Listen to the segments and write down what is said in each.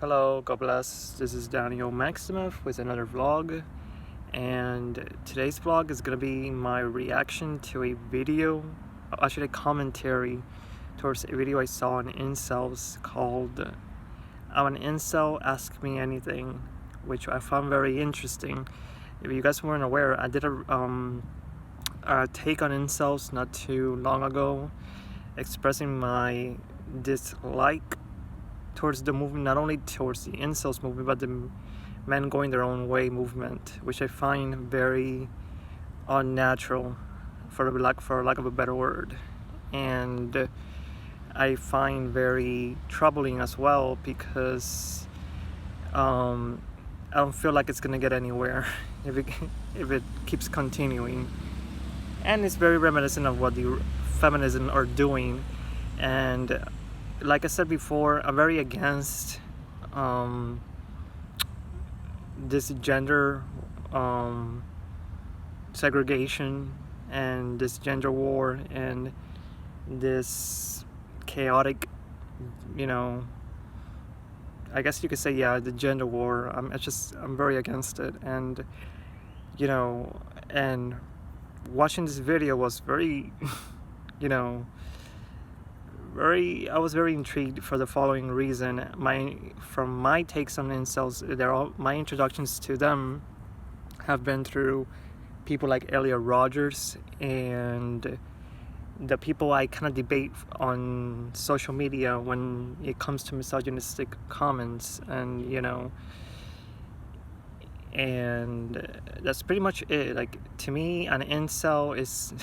Hello, God bless. This is Daniel Maximoff with another vlog, and today's vlog is gonna be my reaction to a video, actually a commentary towards a video I saw on Incels called "I'm an Incel, Ask Me Anything," which I found very interesting. If you guys weren't aware, I did a take on Incels not too long ago, expressing my dislike towards the movement, not only towards the Incels movement, but the men going their own way movement, which I find very unnatural, for lack of a better word, and I find very troubling as well, because I don't feel like it's gonna get anywhere if it keeps continuing, and it's very reminiscent of what the feminism are doing. And like I said before, I'm very against this gender segregation and this gender war and this chaotic, I guess you could say, the gender war. I'm very against it, and and watching this video was very I was very intrigued for the following reason. From my takes on incels, my introductions to them have been through people like Elliot Rogers and the people I kind of debate on social media when it comes to misogynistic comments, and and that's pretty much it. Like, to me, an incel is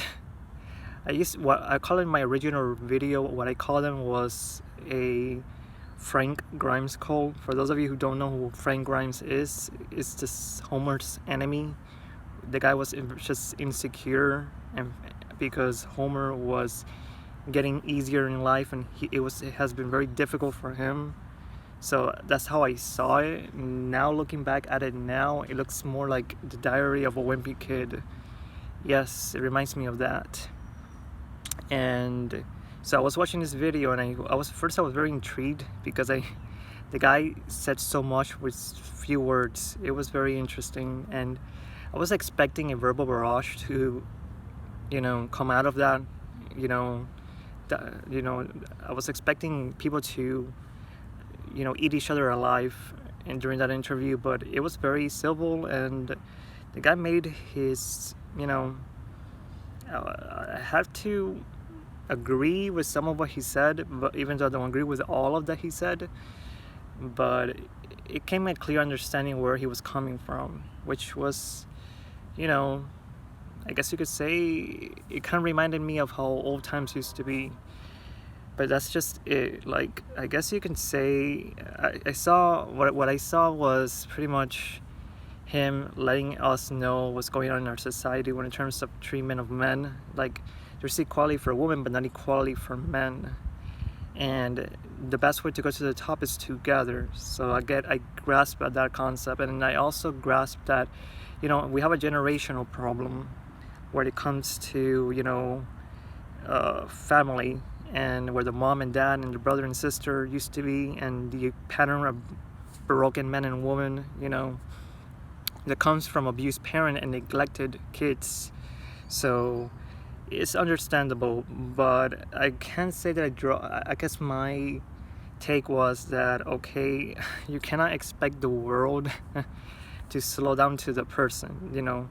what I call in my original video, what I call them was a Frank Grimes cult. For those of you who don't know who Frank Grimes is, it's this Homer's enemy. The guy was just insecure, and because Homer was getting easier in life, and it has been very difficult for him. So that's how I saw it. Now, looking back at it now, it looks more like the Diary of a Wimpy Kid. Yes, it reminds me of that. And so I was watching this video, and I was very intrigued because the guy said so much with few words. It was very interesting, and I was expecting a verbal barrage to come out of that. I was expecting people to eat each other alive and during that interview, but it was very civil, and the guy made his I have to agree with some of what he said, but even though I don't agree with all of that he said, but it came a clear understanding where he was coming from, which was, I guess you could say, it kind of reminded me of how old times used to be. But that's just it. Like, I guess you can say, I saw what I saw was pretty much him letting us know what's going on in our society when in terms of treatment of men. Like, there's equality for women, but not equality for men. And the best way to go to the top is together. So I grasp at that concept, and I also grasp that, we have a generational problem when it comes to, family, and where the mom and dad and the brother and sister used to be, and the pattern of broken men and women, that comes from abused parent and neglected kids. So it's understandable, but I can't say that I guess my take was that, okay, you cannot expect the world to slow down to the person, and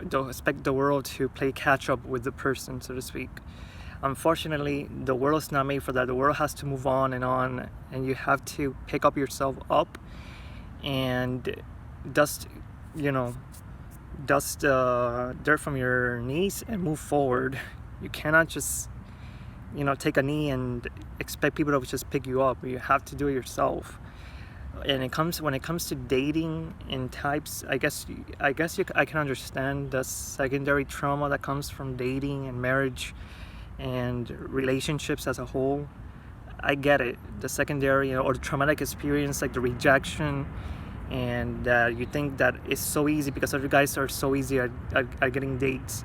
don't expect the world to play catch up with the person, so to speak. Unfortunately, the world is not made for that. The world has to move on, and you have to pick up yourself up and dust dirt from your knees and move forward. You cannot just take a knee and expect people to just pick you up. You have to do it yourself. And when it comes to dating and types, I guess I can understand the secondary trauma that comes from dating and marriage and relationships as a whole. I get it, the secondary or the traumatic experience, like the rejection, and you think that it's so easy because other guys are so easy at getting dates.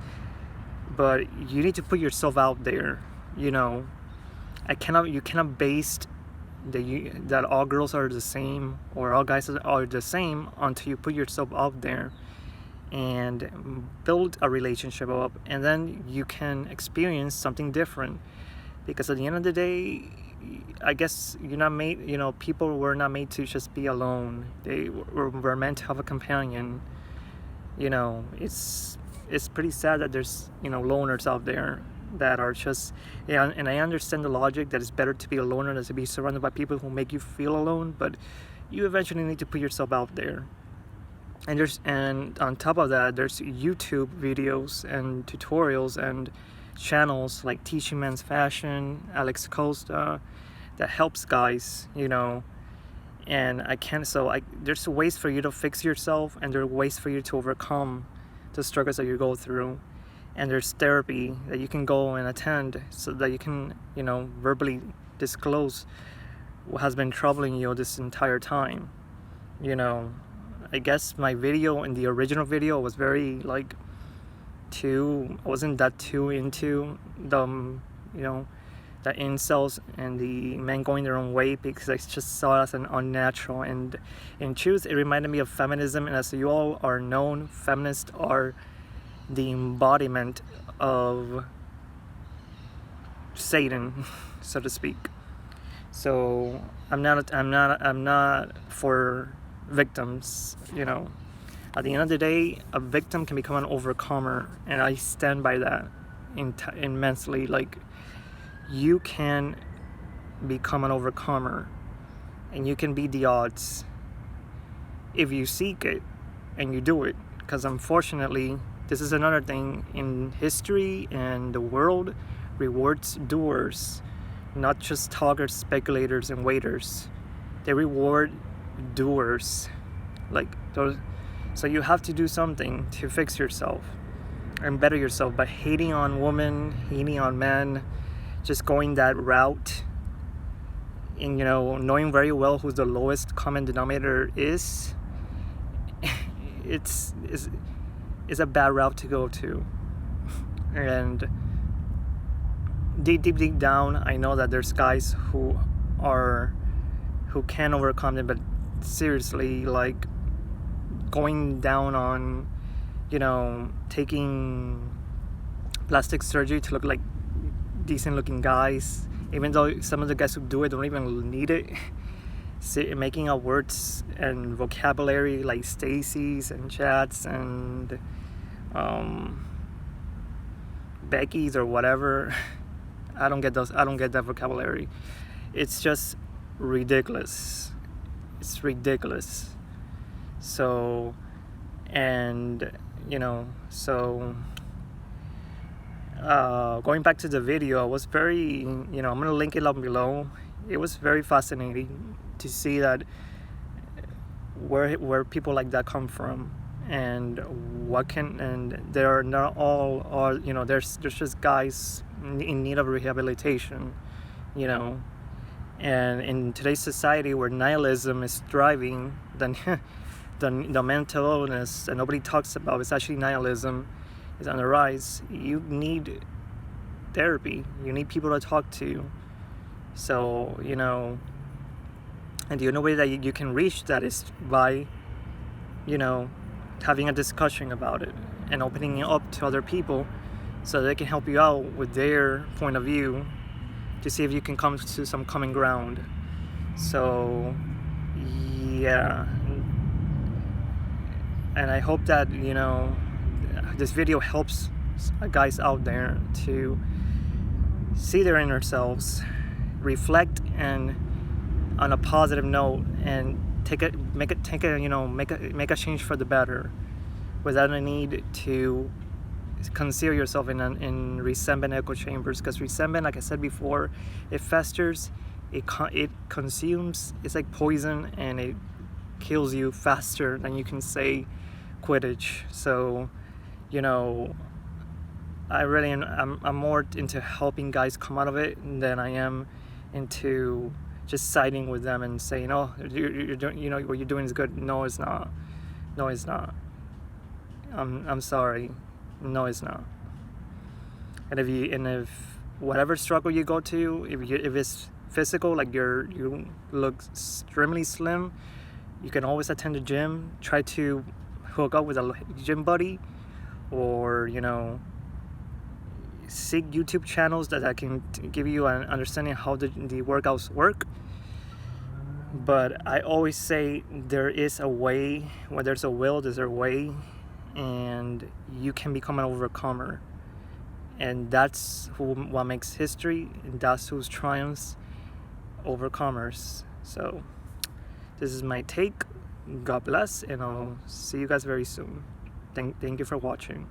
But you need to put yourself out there. You cannot base that all girls are the same or all guys are the same until you put yourself out there and build a relationship up, and then you can experience something different. Because at the end of the day, I guess you're not made, people were not made to just be alone. They were meant to have a companion. It's pretty sad that there's loners out there that are just, and I understand the logic that it's better to be a loner than to be surrounded by people who make you feel alone, but you eventually need to put yourself out there. And on top of that, there's YouTube videos and tutorials and channels like Teaching Men's Fashion, Alex Costa, that helps guys, and there's ways for you to fix yourself, and there are ways for you to overcome the struggles that you go through, and there's therapy that you can go and attend so that you can, verbally disclose what has been troubling you this entire time. I guess my video in the original video was very I wasn't that too into the the incels and the men going their own way, because I just saw it as an unnatural, and in truth it reminded me of feminism. And as you all are known, feminists are the embodiment of Satan, so to speak. So I'm not for victims. At the end of the day, a victim can become an overcomer, and I stand by that immensely. You can become an overcomer, and you can beat the odds if you seek it and you do it. Because unfortunately, this is another thing in history, and the world rewards doers, not just talkers, speculators, and waiters. They reward doers, those. So you have to do something to fix yourself and better yourself. By hating on women, hating on men, just going that route, and knowing very well who the lowest common denominator is, it's a bad route to go to. And deep down, I know that there's guys who can overcome it, but seriously, going down on taking plastic surgery to look like decent looking guys, even though some of the guys who do it don't even need it. Making up words and vocabulary like Stacy's and Chats and Becky's or whatever. I don't get that vocabulary. It's just ridiculous. It's ridiculous. So, and going back to the video, I was very, I'm gonna link it up below. It was very fascinating to see that where people like that come from, and they are not all, or there's just guys in need of rehabilitation, and in today's society where nihilism is thriving, then the mental illness that nobody talks about, it's actually nihilism, is on the rise. You need therapy. You need people to talk to. So, and the only way that you can reach that is by, having a discussion about it and opening it up to other people so they can help you out with their point of view to see if you can come to some common ground. So, yeah. And I hope that, this video helps guys out there to see their inner selves, reflect, and on a positive note, and make a change for the better, without a need to conceal yourself in resentment echo chambers. Because resentment, like I said before, it festers, it consumes, it's like poison, and it kills you faster than you can say Quidditch. So, I'm more into helping guys come out of it than I am into just siding with them and saying, oh, you're doing, what you're doing is good. No, it's not. No, it's not. I'm sorry. No, it's not. And if whatever struggle you go to, if it's physical, like you look extremely slim, you can always attend the gym. Try to hook up with a gym buddy, or seek YouTube channels that can give you an understanding how the workouts work. But I always say there is a way. When there's a will, there's a way, and you can become an overcomer. And that's what makes history, and that's who's triumphs, overcomers. So this is my take. God bless, and I'll see you guys very soon. Thank you for watching.